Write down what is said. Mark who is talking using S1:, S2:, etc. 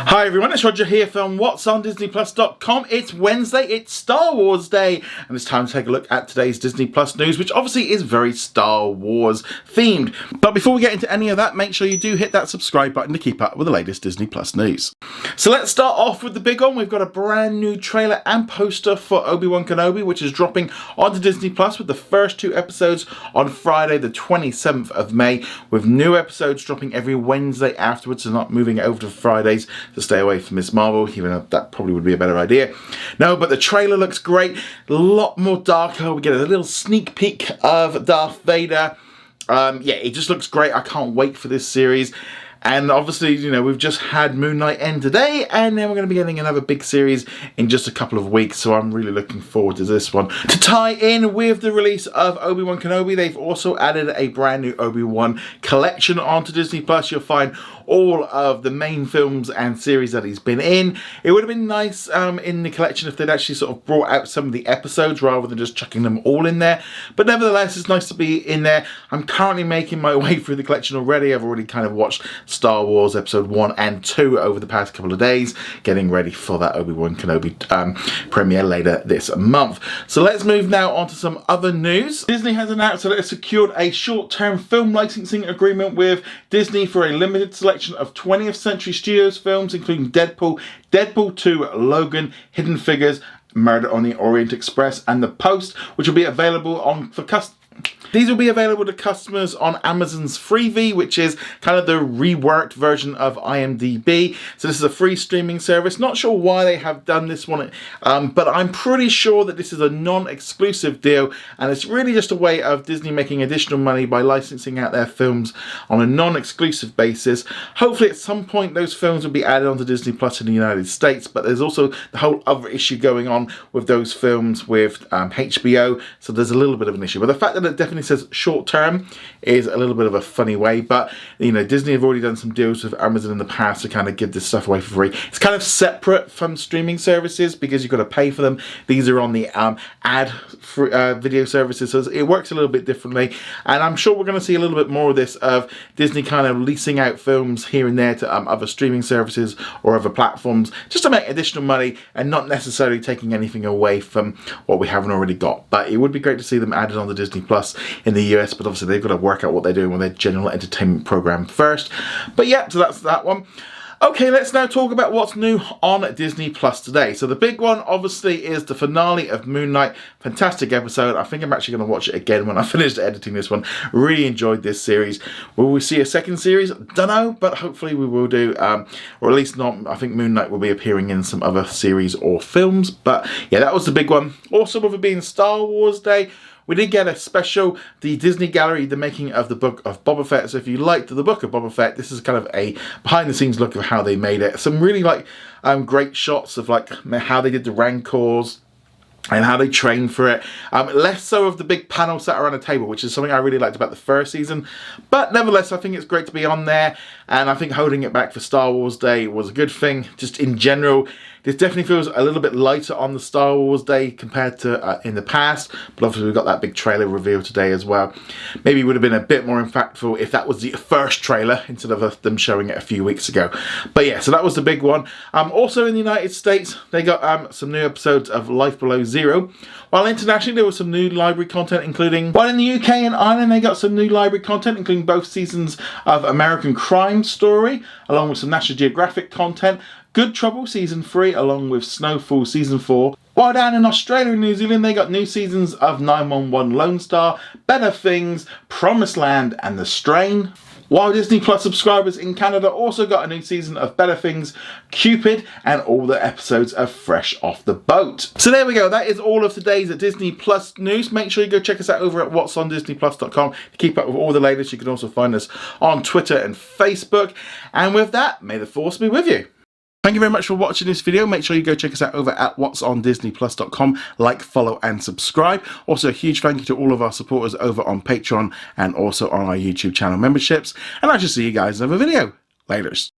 S1: Hi everyone, it's Roger here from What's on DisneyPlus.com. It's Wednesday, it's Star Wars Day, and it's time to take a look at today's Disney Plus news, which obviously is very Star Wars themed. But before we get into any of that, make sure you do hit that subscribe button to keep up with the latest Disney Plus news. So let's start off with the big one. We've got a brand new trailer and poster for Obi-Wan Kenobi, which is dropping onto Disney Plus with the first 2 episodes on Friday the 27th of May, with new episodes dropping every Wednesday afterwards, so not moving over to Fridays to stay away from Miss Marvel, even though that probably would be a better idea. No, but the trailer looks great, a lot more darker. We get a little sneak peek of Darth Vader. Yeah, it just looks great. I can't wait for this series. And obviously, you know, we've just had Moon Knight end today, and then we're going to be getting another big series in just a couple of weeks, so I'm really looking forward to this one. To tie in with the release of Obi-Wan Kenobi, they've also added a brand new Obi-Wan collection onto Disney Plus. You'll find all of the main films and series that he's been in. It would have been nice in the collection if they'd actually sort of brought out some of the episodes rather than just chucking them all in there. But nevertheless, it's nice to be in there. I'm currently making my way through the collection already. I've already kind of watched Star Wars Episode 1 and 2 over the past couple of days, getting ready for that Obi-Wan Kenobi premiere later this month. So let's move now on to some other news. Disney has announced that it has secured a short-term film licensing agreement with Disney for a limited selection of 20th Century Studios films, including Deadpool, Deadpool 2, Logan, Hidden Figures, Murder on the Orient Express, and The Post, which will be available These will be available to customers on Amazon's Freevee, which is kind of the reworked version of IMDb. So this is a free streaming service. Not sure why they have done this one, but I'm pretty sure that this is a non-exclusive deal, and it's really just a way of Disney making additional money by licensing out their films on a non-exclusive basis. Hopefully at some point those films will be added onto Disney Plus in the United States, but there's also the whole other issue going on with those films with HBO, so there's a little bit of an issue. But the fact that it definitely says short term is a little bit of a funny way, but you know, Disney have already done some deals with Amazon in the past to kind of give this stuff away for free. It's kind of separate from streaming services because you've got to pay for them. These are on the ad video services, so it works a little bit differently, and I'm sure we're going to see a little bit more of this, of Disney kind of leasing out films here and there to other streaming services or other platforms just to make additional money and not necessarily taking anything away from what we haven't already got. But it would be great to see them added on the Disney Plus in the US, but obviously they've got to work out what they're doing with their general entertainment program first. But yeah, so that's that one. Okay, let's now talk about what's new on Disney Plus today. So the big one obviously is the finale of Moon Knight. Fantastic episode. I think I'm actually going to watch it again when I finish editing this one. Really enjoyed this series. Will we see a second series? Don't know, but hopefully we will do, or at least not. I think Moon Knight will be appearing in some other series or films, but yeah, that was the big one. Also, with it being Star Wars Day, we did get a special, the Disney Gallery, the making of the Book of Boba Fett. So if you liked the Book of Boba Fett, this is kind of a behind the scenes look of how they made it. Some really great shots of how they did the Rancors and how they trained for it. Less so of the big panel sat around a table, which is something I really liked about the first season. But nevertheless, I think it's great to be on there. And I think holding it back for Star Wars Day was a good thing. Just in general, this definitely feels a little bit lighter on the Star Wars Day compared to in the past. But obviously we've got that big trailer reveal today as well. Maybe it would have been a bit more impactful if that was the first trailer instead of them showing it a few weeks ago. But yeah, so that was the big one. Also in the United States, they got some new episodes of Life Below Zero. While internationally there was some new library content, including, while in the UK and Ireland they got some new library content, including both seasons of American Crime Story, along with some National Geographic content, Good Trouble Season 3, along with Snowfall Season 4. While down in Australia and New Zealand, they got new seasons of 911 Lone Star, Better Things, Promised Land, and The Strain. While Disney Plus subscribers in Canada also got a new season of Better Things, Cupid, and all the episodes of Fresh Off the Boat. So there we go, that is all of today's Disney Plus news. Make sure you go check us out over at whatsondisneyplus.com to keep up with all the latest. You can also find us on Twitter and Facebook. And with that, may the Force be with you. Thank you very much for watching this video. Make sure you go check us out over at whatsondisneyplus.com. Like, follow, and subscribe. Also, a huge thank you to all of our supporters over on Patreon and also on our YouTube channel memberships. And I shall see you guys in another video. Laters.